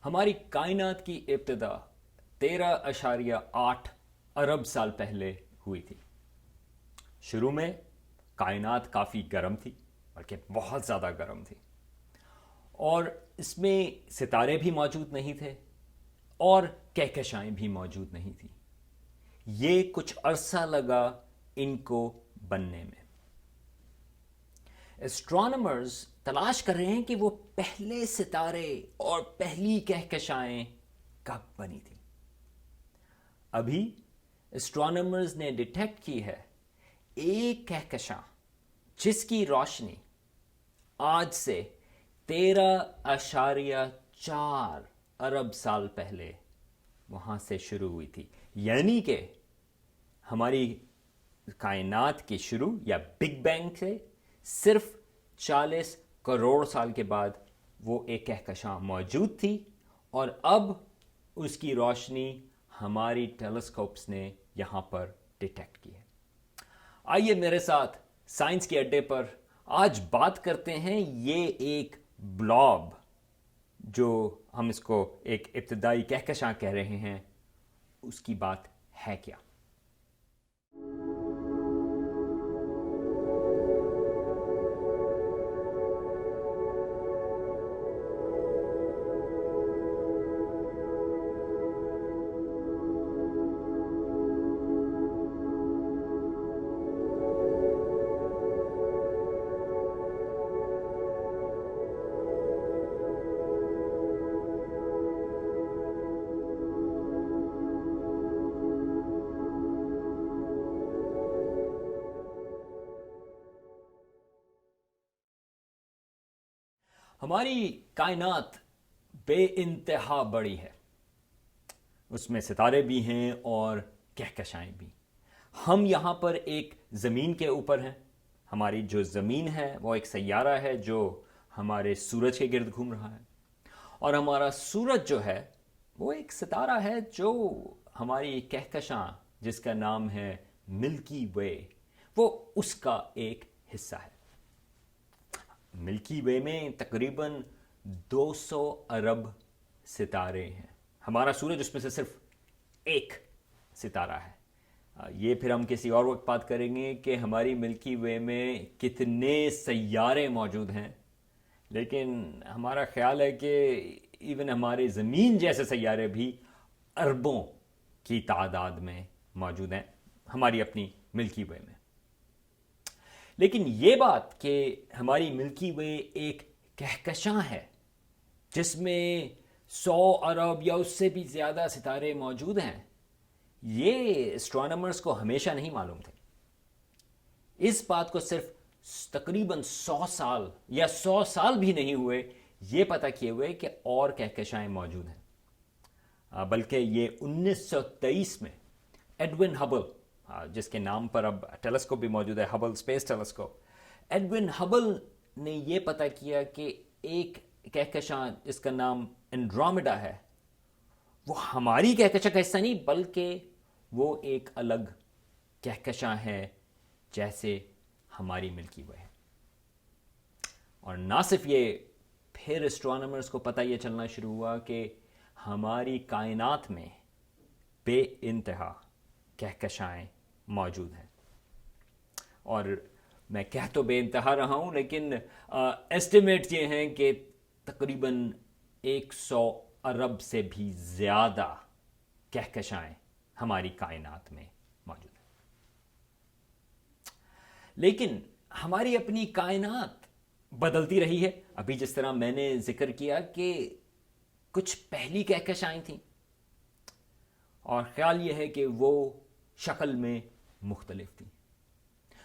ہماری کائنات کی ابتدا 13.8 ارب سال پہلے ہوئی تھی۔ شروع میں کائنات کافی گرم تھی، بلکہ بہت زیادہ گرم تھی، اور اس میں ستارے بھی موجود نہیں تھے اور کہکشائیں بھی موجود نہیں تھیں۔ یہ کچھ عرصہ لگا ان کو بننے میں۔ ایسٹرونامرز تلاش کر رہے ہیں کہ وہ پہلے ستارے اور پہلی کہکشائیں کب بنی تھیں۔ ابھی ایسٹرونامرز نے ڈیٹیکٹ کی ہے ایک کہکشاں جس کی روشنی آج سے 13.4 ارب سال پہلے وہاں سے شروع ہوئی تھی، یعنی کہ ہماری کائنات کی شروع یا بگ بینگ سے صرف 40 کروڑ سال کے بعد وہ ایک کہکشاں موجود تھی، اور اب اس کی روشنی ہماری ٹیلیسکوپس نے یہاں پر ڈیٹیکٹ کی ہے۔ آئیے میرے ساتھ سائنس کے اڈے پر آج بات کرتے ہیں یہ ایک بلاب، جو ہم اس کو ایک ابتدائی کہکشاں کہہ رہے ہیں، اس کی بات ہے کیا؟ ہماری کائنات بے انتہا بڑی ہے، اس میں ستارے بھی ہیں اور کہکشائیں بھی۔ ہم یہاں پر ایک زمین کے اوپر ہیں۔ ہماری جو زمین ہے وہ ایک سیارہ ہے جو ہمارے سورج کے گرد گھوم رہا ہے، اور ہمارا سورج جو ہے وہ ایک ستارہ ہے جو ہماری کہکشاں جس کا نام ہے ملکی وے، وہ اس کا ایک حصہ ہے۔ ملکی وے میں تقریباً 200 ارب ستارے ہیں۔ ہمارا سورج اس میں سے صرف ایک ستارہ ہے۔ یہ پھر ہم کسی اور وقت بات کریں گے کہ ہماری ملکی وے میں کتنے سیارے موجود ہیں، لیکن ہمارا خیال ہے کہ ایون ہمارے زمین جیسے سیارے بھی اربوں کی تعداد میں موجود ہیں ہماری اپنی ملکی وے میں۔ لیکن یہ بات کہ ہماری ملکی وے ایک کہکشاں ہے جس میں 100 ارب یا اس سے بھی زیادہ ستارے موجود ہیں، یہ ایسٹرونامرز کو ہمیشہ نہیں معلوم تھے۔ اس بات کو صرف تقریباً 100 سال یا 100 سال بھی نہیں ہوئے یہ پتہ کیے ہوئے کہ اور کہکشائیں موجود ہیں، بلکہ یہ 1923 میں ایڈون ہبل، جس کے نام پر اب ٹیلیسکوپ بھی موجود ہے، Hubble space telescope, Edwin Hubble نے یہ پتہ کیا کہ ایک کہکشاں جس کا نام اینڈرومیڈا ہے، وہ ہماری کہکشاں کا حصہ نہیں، بلکہ وہ ایک الگ کہکشاں ہے جیسے ہماری ملکی وے ہے۔ اور نہ صرف یہ، پھر ایسٹرونامرز کو پتہ یہ چلنا شروع ہوا کہ ہماری کائنات میں بے انتہا کہکشائیں موجود ہیں۔ اور میں کہہ تو بے انتہا رہا ہوں، لیکن ایسٹیمیٹ یہ ہیں کہ تقریباً 100 ارب سے بھی زیادہ کہکشائیں ہماری کائنات میں موجود ہیں۔ لیکن ہماری اپنی کائنات بدلتی رہی ہے۔ ابھی جس طرح میں نے ذکر کیا کہ کچھ پہلی کہکشائیں تھیں، اور خیال یہ ہے کہ وہ شکل میں مختلف تھی،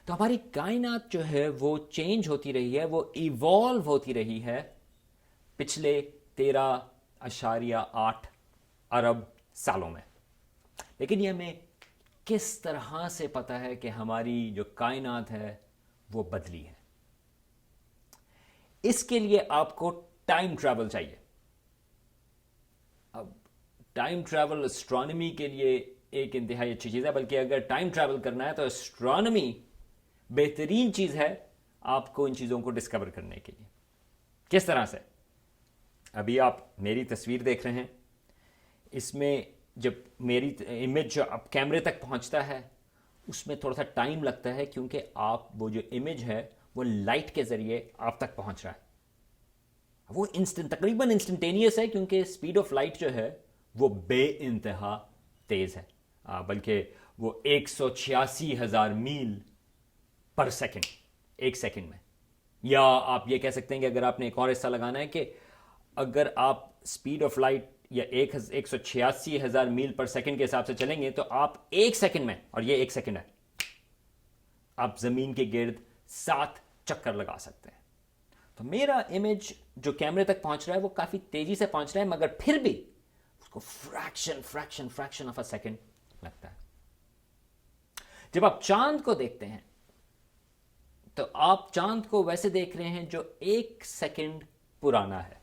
تو ہماری کائنات جو ہے وہ چینج ہوتی رہی ہے، وہ ایوالو ہوتی رہی ہے پچھلے 13.8 ارب سالوں میں۔ لیکن یہ ہمیں کس طرح سے پتہ ہے کہ ہماری جو کائنات ہے وہ بدلی ہے؟ اس کے لیے آپ کو ٹائم ٹریول چاہیے۔ اب ٹائم ٹریول اسٹرانومی کے لیے ایک انتہائی اچھی چیز ہے، بلکہ اگر ٹائم ٹریول کرنا ہے تو اسٹرانومی بہترین چیز ہے آپ کو ان چیزوں کو ڈسکور کرنے کے لیے۔ کس طرح سے؟ ابھی آپ میری تصویر دیکھ رہے ہیں، اس میں جب میری امیج جو اب کیمرے تک پہنچتا ہے اس میں تھوڑا سا ٹائم لگتا ہے، کیونکہ آپ وہ جو امیج ہے وہ لائٹ کے ذریعے آپ تک پہنچ رہا ہے. وہ تقریباً انسٹنٹینیس ہے، کیونکہ اسپیڈ آف لائٹ جو ہے وہ بے انتہا تیز ہے. بلکہ وہ 186,000 میل پر سیکنڈ، ایک سیکنڈ میں. یا آپ یہ کہہ سکتے ہیں کہ اگر آپ نے ایک اور حصہ لگانا ہے کہ اگر آپ اسپیڈ آف لائٹ یا 186,000 میل پر سیکنڈ کے حساب سے چلیں گے تو آپ ایک سیکنڈ میں، اور یہ ایک سیکنڈ ہے، آپ زمین کے گرد 7 چکر لگا سکتے ہیں. تو میرا امیج جو کیمرے تک پہنچ رہا ہے وہ کافی تیزی سے پہنچ رہا ہے، مگر پھر بھی اس کو فریکشن آف اے سیکنڈ لگتا ہے. جب آپ چاند کو دیکھتے ہیں تو آپ چاند کو ویسے دیکھ رہے ہیں جو 1 سیکنڈ پرانا ہے،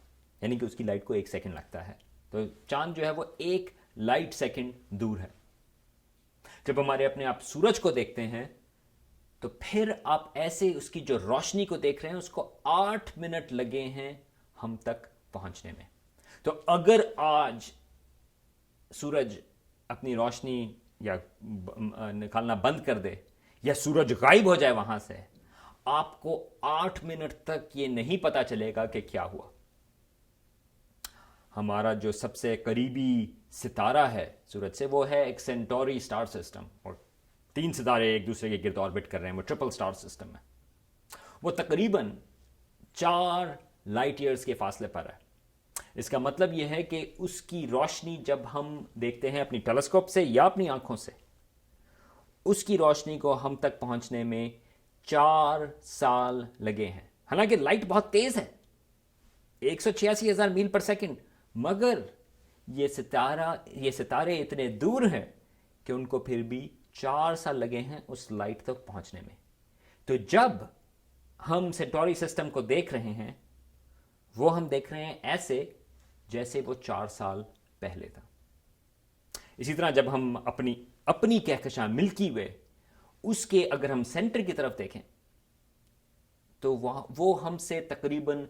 یعنی کہ اس کی لائٹ کو 1 سیکنڈ لگتا ہے. تو چاند جو ہے وہ 1 لائٹ سیکنڈ دور ہے. جب ہمارے اپنے آپ سورج کو دیکھتے ہیں تو پھر آپ ایسے اس کی جو روشنی کو دیکھ رہے ہیں، اس کو 8 منٹ لگے ہیں ہم تک پہنچنے میں. تو اگر آج سورج اپنی روشنی یا نکالنا بند کر دے یا سورج غائب ہو جائے وہاں سے، آپ کو 8 منٹ تک یہ نہیں پتا چلے گا کہ کیا ہوا. ہمارا جو سب سے قریبی ستارہ ہے سورج سے وہ ہے ایک سینٹوری سٹار سسٹم، اور 3 ستارے ایک دوسرے کے گرد آربٹ کر رہے ہیں، وہ ٹرپل سٹار سسٹم ہے. وہ تقریباً 4 لائٹ ایئرز کے فاصلے پر ہے. اس کا مطلب یہ ہے کہ اس کی روشنی جب ہم دیکھتے ہیں اپنی ٹیلیسکوپ سے یا اپنی آنکھوں سے، اس کی روشنی کو ہم تک پہنچنے میں 4 سال لگے ہیں. حالانکہ لائٹ بہت تیز ہے، 186,000 میل پر سیکنڈ، مگر یہ ستارے اتنے دور ہیں کہ ان کو پھر بھی 4 سال لگے ہیں اس لائٹ تک پہنچنے میں. تو جب ہم سینٹوری سسٹم کو دیکھ رہے ہیں وہ ہم دیکھ رہے ہیں ایسے جیسے وہ 4 سال پہلے تھا. اسی طرح جب ہم اپنی کہکشاں ملکی وے، اس کے اگر ہم سینٹر کی طرف دیکھیں تو وہ ہم سے تقریباً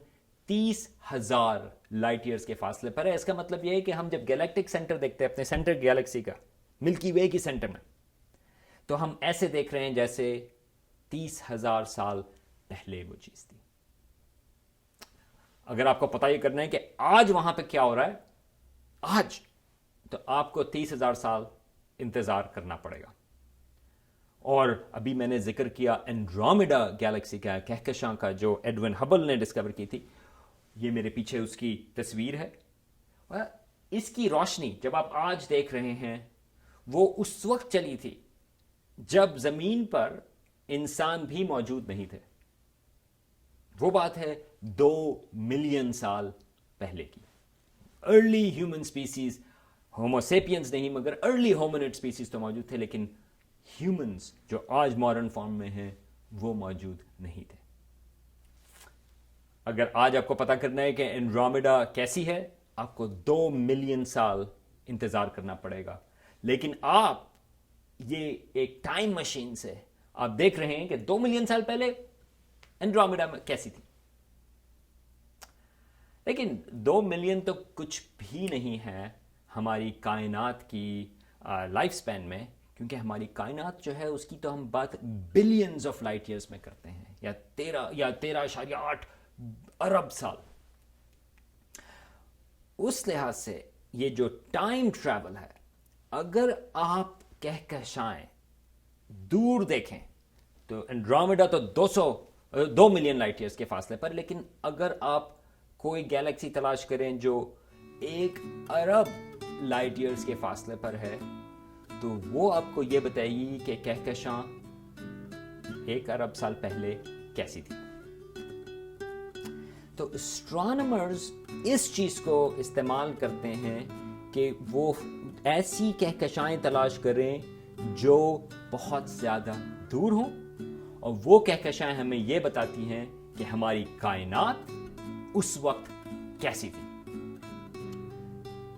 30,000 لائٹ ایئرز کے فاصلے پر ہے. اس کا مطلب یہ ہے کہ ہم جب گیلیکٹک سینٹر دیکھتے ہیں اپنے سینٹر گیلیکسی کا، ملکی وے کی سینٹر میں، تو ہم ایسے دیکھ رہے ہیں جیسے 30,000 سال پہلے وہ چیز تھی. اگر آپ کو پتہ یہ کرنا ہے کہ آج وہاں پہ کیا ہو رہا ہے آج، تو آپ کو 30,000 سال انتظار کرنا پڑے گا. اور ابھی میں نے ذکر کیا اینڈرومیڈا گیلیکسی کا، کہکشاں کا، جو ایڈون ہبل نے ڈسکور کی تھی. یہ میرے پیچھے اس کی تصویر ہے. اس کی روشنی جب آپ آج دیکھ رہے ہیں وہ اس وقت چلی تھی جب زمین پر انسان بھی موجود نہیں تھے. وہ بات ہے 2 ملین سال پہلے کی. ارلی ہیومن سپیسیز، ہوموسیپینز نہیں مگر ارلی ہومنڈ سپیسیز تو موجود تھے، لیکن ہیومنز جو آج ماڈرن فارم میں ہیں وہ موجود نہیں تھے. اگر آج آپ کو پتا کرنا ہے کہ اینڈرومیڈا کیسی ہے، آپ کو 2 ملین سال انتظار کرنا پڑے گا. لیکن آپ یہ ایک ٹائم مشین سے آپ دیکھ رہے ہیں کہ 2 ملین سال پہلے اینڈرومیڈا میں کیسی تھی. لیکن 2 ملین تو کچھ بھی نہیں ہے ہماری کائنات کی لائف سپین میں، کیونکہ ہماری کائنات جو ہے اس کی تو ہم بات بلینز آف لائٹ ایئرز میں کرتے ہیں، یا 13.8 ارب سال. اس لحاظ سے یہ جو ٹائم ٹریول ہے، اگر آپ کہکشائیں دور دیکھیں تو اینڈرومیڈا تو 2 ملین لائٹ ایئرز کے فاصلے پر، لیکن اگر آپ کوئی گیلیکسی تلاش کریں جو 1 ارب لائٹ ایئرز کے فاصلے پر ہے، تو وہ آپ کو یہ بتائے گی کہ کہکشاں 1 ارب سال پہلے کیسی تھی. تو اسٹرانومرز اس چیز کو استعمال کرتے ہیں کہ وہ ایسی کہکشائیں تلاش کریں جو بہت زیادہ دور ہوں، اور وہ کہکشائیں ہمیں یہ بتاتی ہیں کہ ہماری کائنات اس وقت کیسی تھی.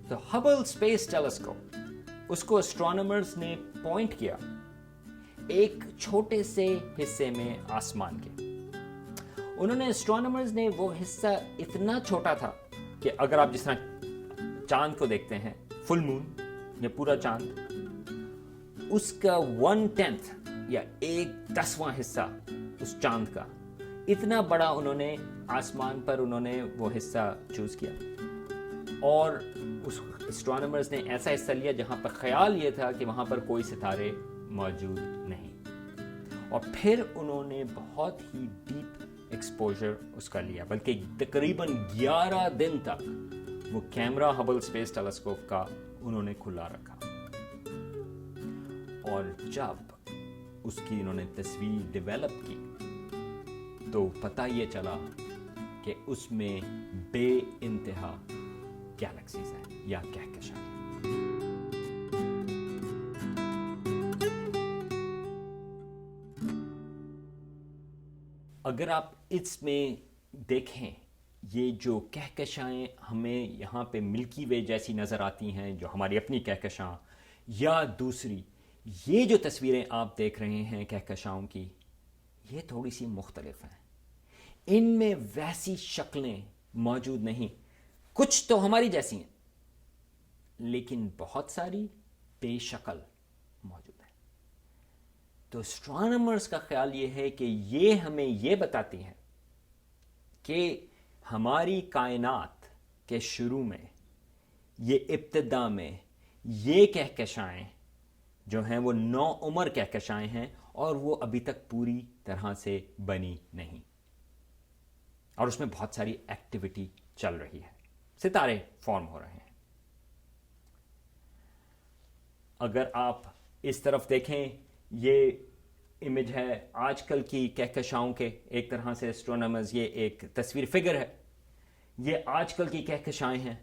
تو ہبل اسپیس ٹیلیسکوپ، اس کو اسٹرانومرز نے پوائنٹ کیا ایک چھوٹے سے حصے میں آسمان کے. انہوں نے اسٹرانومرز نے وہ حصہ اتنا چھوٹا تھا کہ اگر آپ جس طرح چاند کو دیکھتے ہیں، فل مون یا پورا چاند، اس کا 1/10 یا 1/10واں حصہ اس چاند کا، اتنا بڑا انہوں نے آسمان پر انہوں نے وہ حصہ چوز کیا، اور اس اسٹرانومرز نے ایسا حصہ لیا جہاں پر خیال یہ تھا کہ وہاں پر کوئی ستارے موجود نہیں، اور پھر انہوں نے بہت ہی ڈیپ ایکسپوجر اس کا لیا، بلکہ تقریباً 11 دن تک وہ کیمرہ ہبل اسپیس ٹیلیسکوپ کا انہوں نے کھلا رکھا، اور جب اس کی انہوں نے تصویر ڈیولپ کی تو پتہ یہ چلا کہ اس میں بے انتہا گیلیکسیز ہیں یا کہکشاں ہیں۔ اگر آپ اس میں دیکھیں، یہ جو کہکشائیں ہمیں یہاں پہ ملکی وے جیسی نظر آتی ہیں، جو ہماری اپنی کہکشاں، یا دوسری یہ جو تصویریں آپ دیکھ رہے ہیں کہکشاؤں کی، یہ تھوڑی سی مختلف ہیں، ان میں ویسی شکلیں موجود نہیں، کچھ تو ہماری جیسی ہیں لیکن بہت ساری بے شکل موجود ہیں۔ تو اسٹرانومرز کا خیال یہ ہے کہ یہ ہمیں یہ بتاتی ہیں کہ ہماری کائنات کے شروع میں، یہ ابتدا میں، یہ کہکشائیں جو ہیں وہ نو عمر کہکشائیں ہیں، اور وہ ابھی تک پوری طرح سے بنی نہیں، اور اس میں بہت ساری ایکٹیویٹی چل رہی ہے، ستارے فارم ہو رہے ہیں۔ اگر آپ اس طرف دیکھیں، یہ امیج ہے آج کل کی کہکشاؤں کے، ایک طرح سے اسٹرونامرز یہ ایک تصویر فگر ہے، یہ آج کل کی کہکشائیں ہیں۔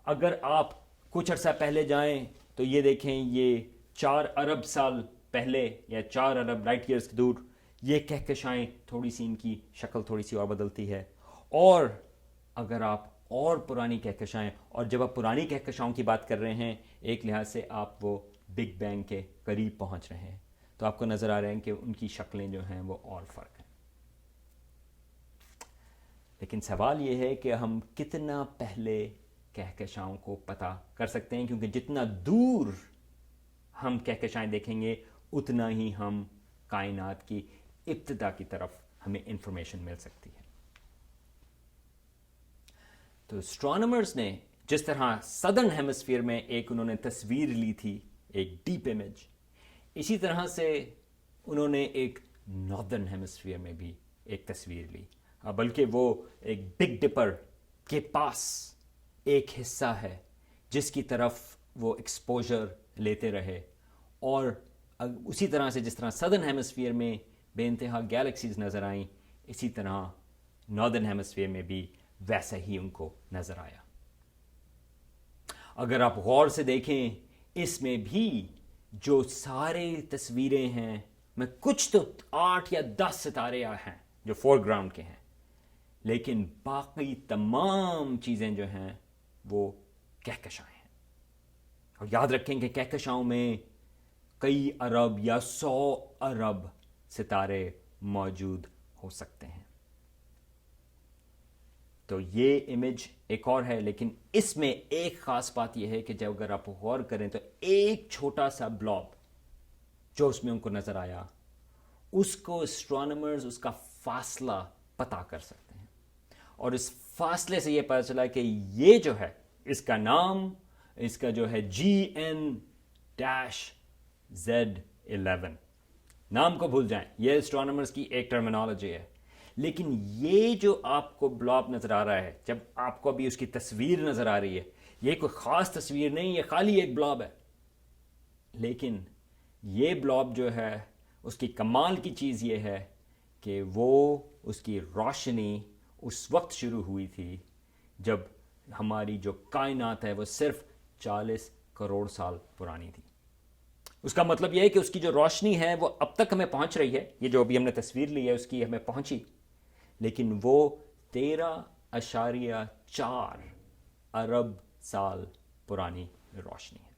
اگر آپ کچھ عرصہ پہلے جائیں تو یہ دیکھیں، یہ 4 ارب سال پہلے یا 4 ارب لائٹ ایئرز دور یہ کہکشائیں، تھوڑی سی ان کی شکل تھوڑی سی اور بدلتی ہے۔ اور اگر آپ اور پرانی کہکشائیں، اور جب آپ پرانی کہکشاؤں کی بات کر رہے ہیں، ایک لحاظ سے آپ وہ بگ بینگ کے قریب پہنچ رہے ہیں، تو آپ کو نظر آ رہے ہیں کہ ان کی شکلیں جو ہیں وہ اور فرق ہیں۔ لیکن سوال یہ ہے کہ ہم کتنا پہلے کہکشاؤں کو پتہ کر سکتے ہیں، کیونکہ جتنا دور ہم کہکشائیں دیکھیں گے اتنا ہی ہم کائنات کی ابتدا کی طرف ہمیں انفارمیشن مل سکتی ہے۔ تو اسٹرانومرز نے جس طرح سدرن ہیمسفیئر میں ایک انہوں نے تصویر لی تھی، ایک ڈیپ امیج، اسی طرح سے انہوں نے ایک ناردرن ہیمسفیئر میں بھی ایک تصویر لی، بلکہ وہ ایک بگ ڈپر کے پاس ایک حصہ ہے جس کی طرف وہ ایکسپوجر لیتے رہے، اور اسی طرح سے جس طرح سدرن ہیمسفیئر میں بے انتہا گیلیکسیز نظر آئیں، اسی طرح ناردرن ہیمسفیئر میں بھی ویسا ہی ان کو نظر آیا۔ اگر آپ غور سے دیکھیں، اس میں بھی جو سارے تصویریں ہیں، میں کچھ تو 8 یا 10 ستارے ہیں جو فور گراؤنڈ کے ہیں، لیکن باقی تمام چیزیں جو ہیں وہ کہکشائیں ہیں۔ اور یاد رکھیں کہ کہکشاؤں میں کئی ارب یا 100 ارب ستارے موجود ہو سکتے ہیں۔ تو یہ امیج ایک اور ہے، لیکن اس میں ایک خاص بات یہ ہے کہ جب اگر آپ غور کریں تو ایک چھوٹا سا بلاب جو اس میں ان کو نظر آیا، اس کو اسٹرانومرز اس کا فاصلہ پتہ کر سکتے ہیں، اور اس فاصلے سے یہ پتہ چلا کہ یہ جو ہے، اس کا نام، اس کا جو ہے GN-Z11، نام کو بھول جائیں، یہ اسٹرانومرز کی ایک ٹرمینالوجی ہے۔ لیکن یہ جو آپ کو بلاب نظر آ رہا ہے، جب آپ کو ابھی اس کی تصویر نظر آ رہی ہے، یہ کوئی خاص تصویر نہیں، یہ خالی ایک بلاب ہے، لیکن یہ بلاب جو ہے اس کی کمال کی چیز یہ ہے کہ وہ اس کی روشنی اس وقت شروع ہوئی تھی جب ہماری جو کائنات ہے وہ صرف 40 کروڑ سال پرانی تھی۔ اس کا مطلب یہ ہے کہ اس کی جو روشنی ہے وہ اب تک ہمیں پہنچ رہی ہے، یہ جو ابھی ہم نے تصویر لی ہے اس کی ہمیں پہنچی، لیکن وہ 13.4 ارب سال پرانی روشنی ہے۔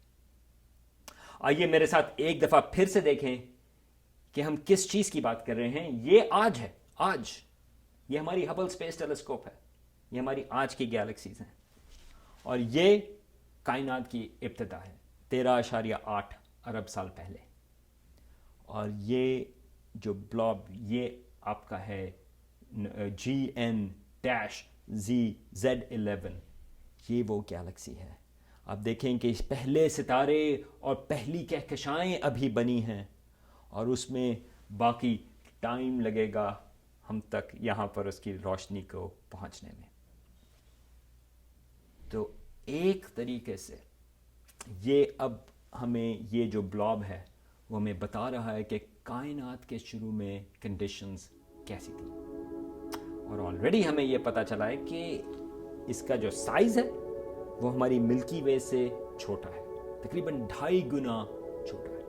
آئیے میرے ساتھ ایک دفعہ پھر سے دیکھیں کہ ہم کس چیز کی بات کر رہے ہیں۔ یہ آج ہے، آج یہ ہماری ہبل اسپیس ٹیلیسکوپ ہے، یہ ہماری آج کی گیلیکسیز ہیں، اور یہ کائنات کی ابتدا ہے 13.8 ارب سال پہلے. اور یہ جو بلاب یہ آپ کا ہے GN-ZZ11، یہ وہ گیلیکسی ہے. آپ دیکھیں کہ پہلے ستارے اور پہلی کہکشائیں ابھی بنی ہیں، اور اس میں باقی ٹائم لگے گا ہم تک یہاں پر اس کی روشنی کو پہنچنے میں. تو ایک طریقے سے یہ اب ہمیں یہ جو بلاب ہے وہ ہمیں بتا رہا ہے کہ کائنات کے شروع میں کنڈیشنز کیسی تھیں. اور آلریڈی ہمیں یہ پتہ چلا ہے کہ اس کا جو سائز ہے وہ ہماری ملکی وے سے چھوٹا ہے، تقریباً 2.5 گنا چھوٹا ہے.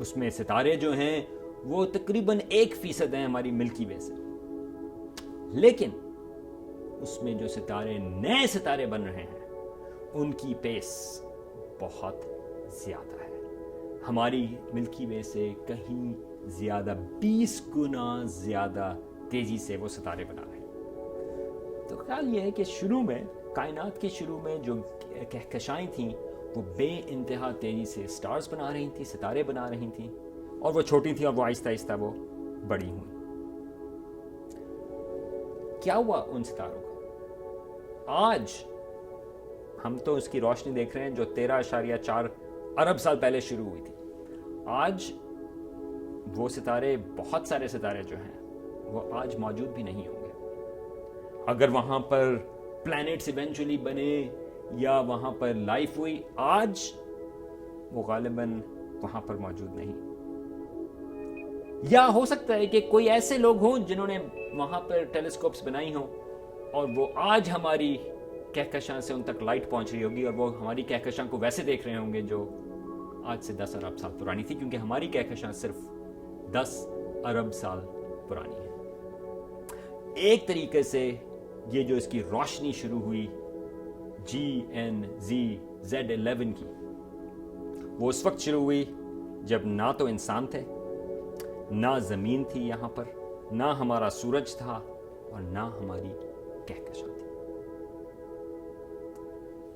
اس میں ستارے جو ہیں وہ تقریباً 1% ہیں ہماری ملکی وے سے، لیکن اس میں جو ستارے نئے ستارے بن رہے ہیں ان کی پیس بہت زیادہ ہے، ہماری ملکی وے سے کہیں زیادہ، 20 گنا زیادہ تیزی سے وہ ستارے بنا رہے ہیں. تو خیال یہ ہے کہ شروع میں کائنات کے شروع میں جو کہکشائیں تھیں وہ بے انتہا تیزی سے سٹارز بنا رہی تھیں، ستارے بنا رہی تھیں، اور وہ چھوٹی تھیں اور وہ آہستہ آہستہ وہ بڑی ہوئیں. کیا ہوا ان ستاروں کا؟ آج ہم تو اس کی روشنی دیکھ رہے ہیں جو 13.4 ارب سال پہلے شروع ہوئی تھی. آج وہ ستارے، بہت سارے ستارے جو ہیں وہ آج موجود بھی نہیں ہوں گے. اگر وہاں پر پلانٹس ایونچولی بنے یا وہاں پر لائف ہوئی، آج وہ غالباً وہاں پر موجود نہیں. یا ہو سکتا ہے کہ کوئی ایسے لوگ ہوں جنہوں نے وہاں پر ٹیلیسکوپس بنائی ہوں اور وہ آج ہماری کہکشاں سے ان تک لائٹ پہنچ رہی ہوگی، اور وہ ہماری کہکشاں کو ویسے دیکھ رہے ہوں گے جو آج سے 10 ارب سال پرانی تھی، کیونکہ ہماری کہکشاں صرف 10 ارب سال پرانی ہے. ایک طریقے سے یہ جو اس کی روشنی شروع ہوئی GN-ZZ11 کی، وہ اس وقت شروع ہوئی جب نہ تو انسان تھے، نہ زمین تھی یہاں پر، نہ ہمارا سورج تھا، اور نہ ہماری کہکشاں تھی.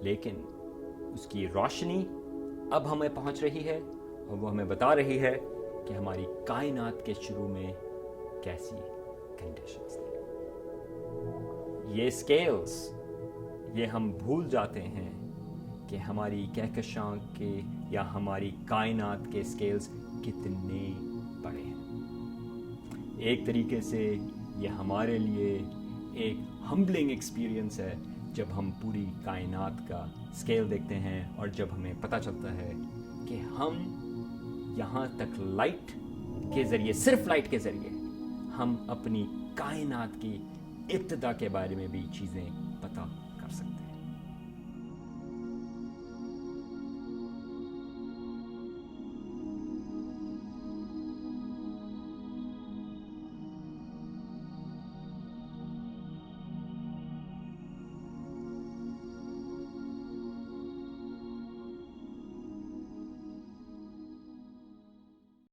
لیکن اس کی روشنی اب ہمیں پہنچ رہی ہے اور وہ ہمیں بتا رہی ہے کہ ہماری کائنات کے شروع میں کیسی کنڈیشنز تھیں. یہ سکیلز، یہ ہم بھول جاتے ہیں کہ ہماری کہکشاں کے یا ہماری کائنات کے سکیلز کتنے بڑے ہیں. ایک طریقے سے یہ ہمارے لیے ایک ہمبلنگ ایکسپیرینس ہے جب ہم پوری کائنات کا سکیل دیکھتے ہیں، اور جب ہمیں پتہ چلتا ہے کہ ہم یہاں تک لائٹ کے ذریعے، صرف لائٹ کے ذریعے ہم اپنی کائنات کی ابتدا کے بارے میں بھی چیزیں پتہ کر سکتے ہیں.